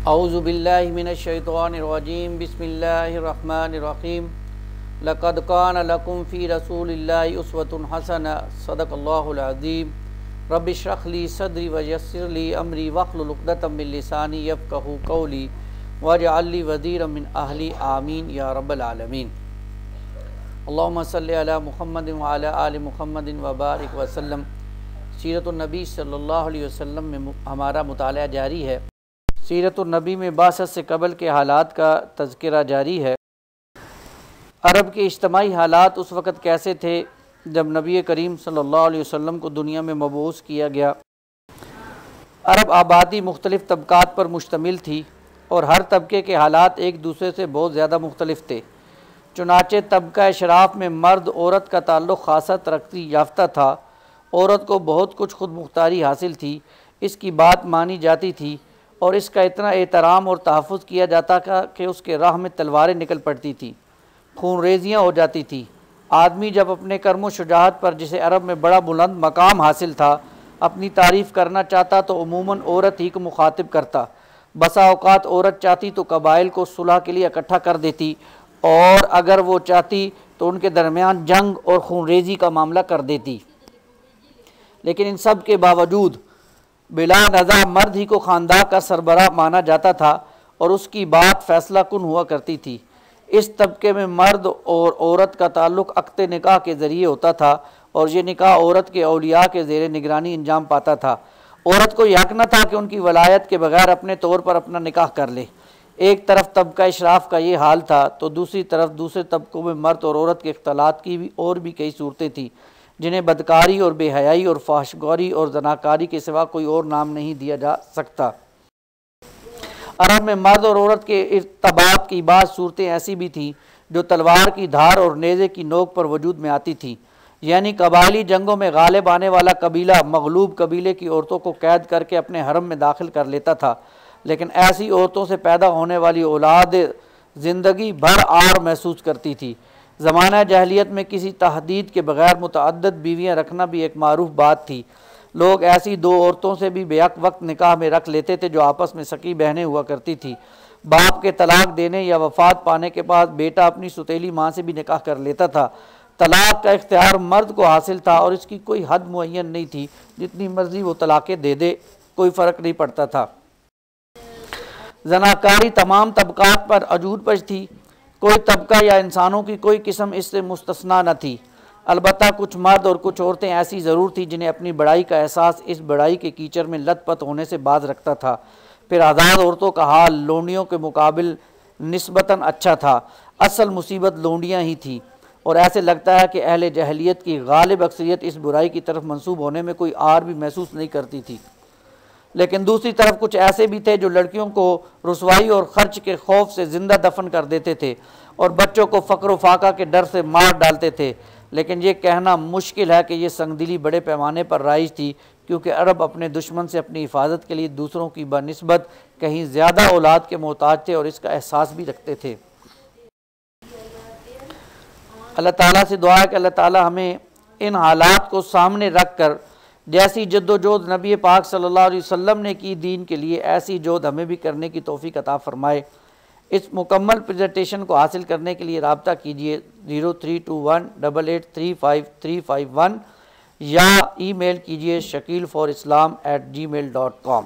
اعوذ باللہ من الشیطان الرجیم بسم اللہ الرحمن الرحیم لقد کان لکم فی رسول اللہ اسوۃ حسنہ صدق اللہ العظیم رب اشرح لی صدری ویسر لی امری واحلل عقدۃ من لسانی یفقہوا قولی واجعل لی وزیرا من اہلی آمین یا رب العالمین۔ اللہم صلی علی محمد وعلی آل محمد وبارک وسلم۔ سیرت النبی صلی اللہ علیہ وسلم میں ہمارا مطالعہ جاری ہے۔ سیرت النبی میں بعثت سے قبل کے حالات کا تذکرہ جاری ہے۔ عرب کے اجتماعی حالات اس وقت کیسے تھے جب نبی کریم صلی اللہ علیہ وسلم کو دنیا میں مبعوث کیا گیا۔ عرب آبادی مختلف طبقات پر مشتمل تھی اور ہر طبقے کے حالات ایک دوسرے سے بہت زیادہ مختلف تھے۔ چنانچہ طبقہ اشراف میں مرد عورت کا تعلق خاصہ ترقی یافتہ تھا۔ عورت کو بہت کچھ خود مختاری حاصل تھی، اس کی بات مانی جاتی تھی اور اس کا اتنا احترام اور تحفظ کیا جاتا تھا کہ اس کے راہ میں تلواریں نکل پڑتی تھیں، خون ریزیاں ہو جاتی تھیں۔ آدمی جب اپنے کرم و شجاعت پر، جسے عرب میں بڑا بلند مقام حاصل تھا، اپنی تعریف کرنا چاہتا تو عموماً عورت ہی کو مخاطب کرتا۔ بسا اوقات عورت چاہتی تو قبائل کو صلح کے لیے اکٹھا کر دیتی، اور اگر وہ چاہتی تو ان کے درمیان جنگ اور خون ریزی کا معاملہ کر دیتی۔ لیکن ان سب کے باوجود بلا نزاع مرد ہی کو خاندان کا سربراہ مانا جاتا تھا اور اس کی بات فیصلہ کن ہوا کرتی تھی۔ اس طبقے میں مرد اور عورت کا تعلق عقد نکاح کے ذریعے ہوتا تھا اور یہ نکاح عورت کے اولیاء کے زیر نگرانی انجام پاتا تھا۔ عورت کو یہ حق نہ تھا کہ ان کی ولایت کے بغیر اپنے طور پر اپنا نکاح کر لے۔ ایک طرف طبقہ اشراف کا یہ حال تھا تو دوسری طرف دوسرے طبقوں میں مرد اور عورت کے اختلاط کی بھی اور بھی کئی صورتیں تھیں، جنہیں بدکاری اور بے حیائی اور فحشگواری اور زناکاری کے سوا کوئی اور نام نہیں دیا جا سکتا۔ عرب میں مرد اور عورت کے ارتباط کی بعض صورتیں ایسی بھی تھیں جو تلوار کی دھار اور نیزے کی نوک پر وجود میں آتی تھیں، یعنی قبائلی جنگوں میں غالب آنے والا قبیلہ مغلوب قبیلے کی عورتوں کو قید کر کے اپنے حرم میں داخل کر لیتا تھا، لیکن ایسی عورتوں سے پیدا ہونے والی اولاد زندگی بھر عار محسوس کرتی تھی۔ زمانہ جاہلیت میں کسی تحدید کے بغیر متعدد بیویاں رکھنا بھی ایک معروف بات تھی۔ لوگ ایسی دو عورتوں سے بھی بیک وقت نکاح میں رکھ لیتے تھے جو آپس میں سکی بہنیں ہوا کرتی تھی۔ باپ کے طلاق دینے یا وفات پانے کے بعد بیٹا اپنی سوتیلی ماں سے بھی نکاح کر لیتا تھا۔ طلاق کا اختیار مرد کو حاصل تھا اور اس کی کوئی حد معین نہیں تھی، جتنی مرضی وہ طلاقیں دے دے، کوئی فرق نہیں پڑتا تھا۔ زناکاری تمام طبقات پر عروج پر تھی، کوئی طبقہ یا انسانوں کی کوئی قسم اس سے مستثنیٰ نہ تھی۔ البتہ کچھ مرد اور کچھ عورتیں ایسی ضرور تھیں جنہیں اپنی بڑائی کا احساس اس بڑائی کے کیچڑ میں لت پت ہونے سے باز رکھتا تھا۔ پھر آزاد عورتوں کا حال لونڈیوں کے مقابل نسبتاً اچھا تھا۔ اصل مصیبت لونڈیاں ہی تھیں، اور ایسے لگتا ہے کہ اہل جاہلیت کی غالب اکثریت اس برائی کی طرف منسوب ہونے میں کوئی عار بھی محسوس نہیں کرتی تھی۔ لیکن دوسری طرف کچھ ایسے بھی تھے جو لڑکیوں کو رسوائی اور خرچ کے خوف سے زندہ دفن کر دیتے تھے اور بچوں کو فقر و فاقہ کے ڈر سے مار ڈالتے تھے۔ لیکن یہ کہنا مشکل ہے کہ یہ سنگدلی بڑے پیمانے پر رائج تھی، کیونکہ عرب اپنے دشمن سے اپنی حفاظت کے لیے دوسروں کی بنسبت کہیں زیادہ اولاد کے محتاج تھے اور اس کا احساس بھی رکھتے تھے۔ اللہ تعالیٰ سے دعا ہے کہ اللہ تعالیٰ ہمیں ان حالات کو سامنے رکھ کر جیسی جد و جہد نبی پاک صلی اللہ علیہ وسلم نے کی دین کے لیے، ایسی جہد ہمیں بھی کرنے کی توفیق عطا فرمائے۔ اس مکمل پریزنٹیشن کو حاصل کرنے کے لیے رابطہ کیجیے 032188353551 یا ای میل کیجیے shakilforislam@gmail.com۔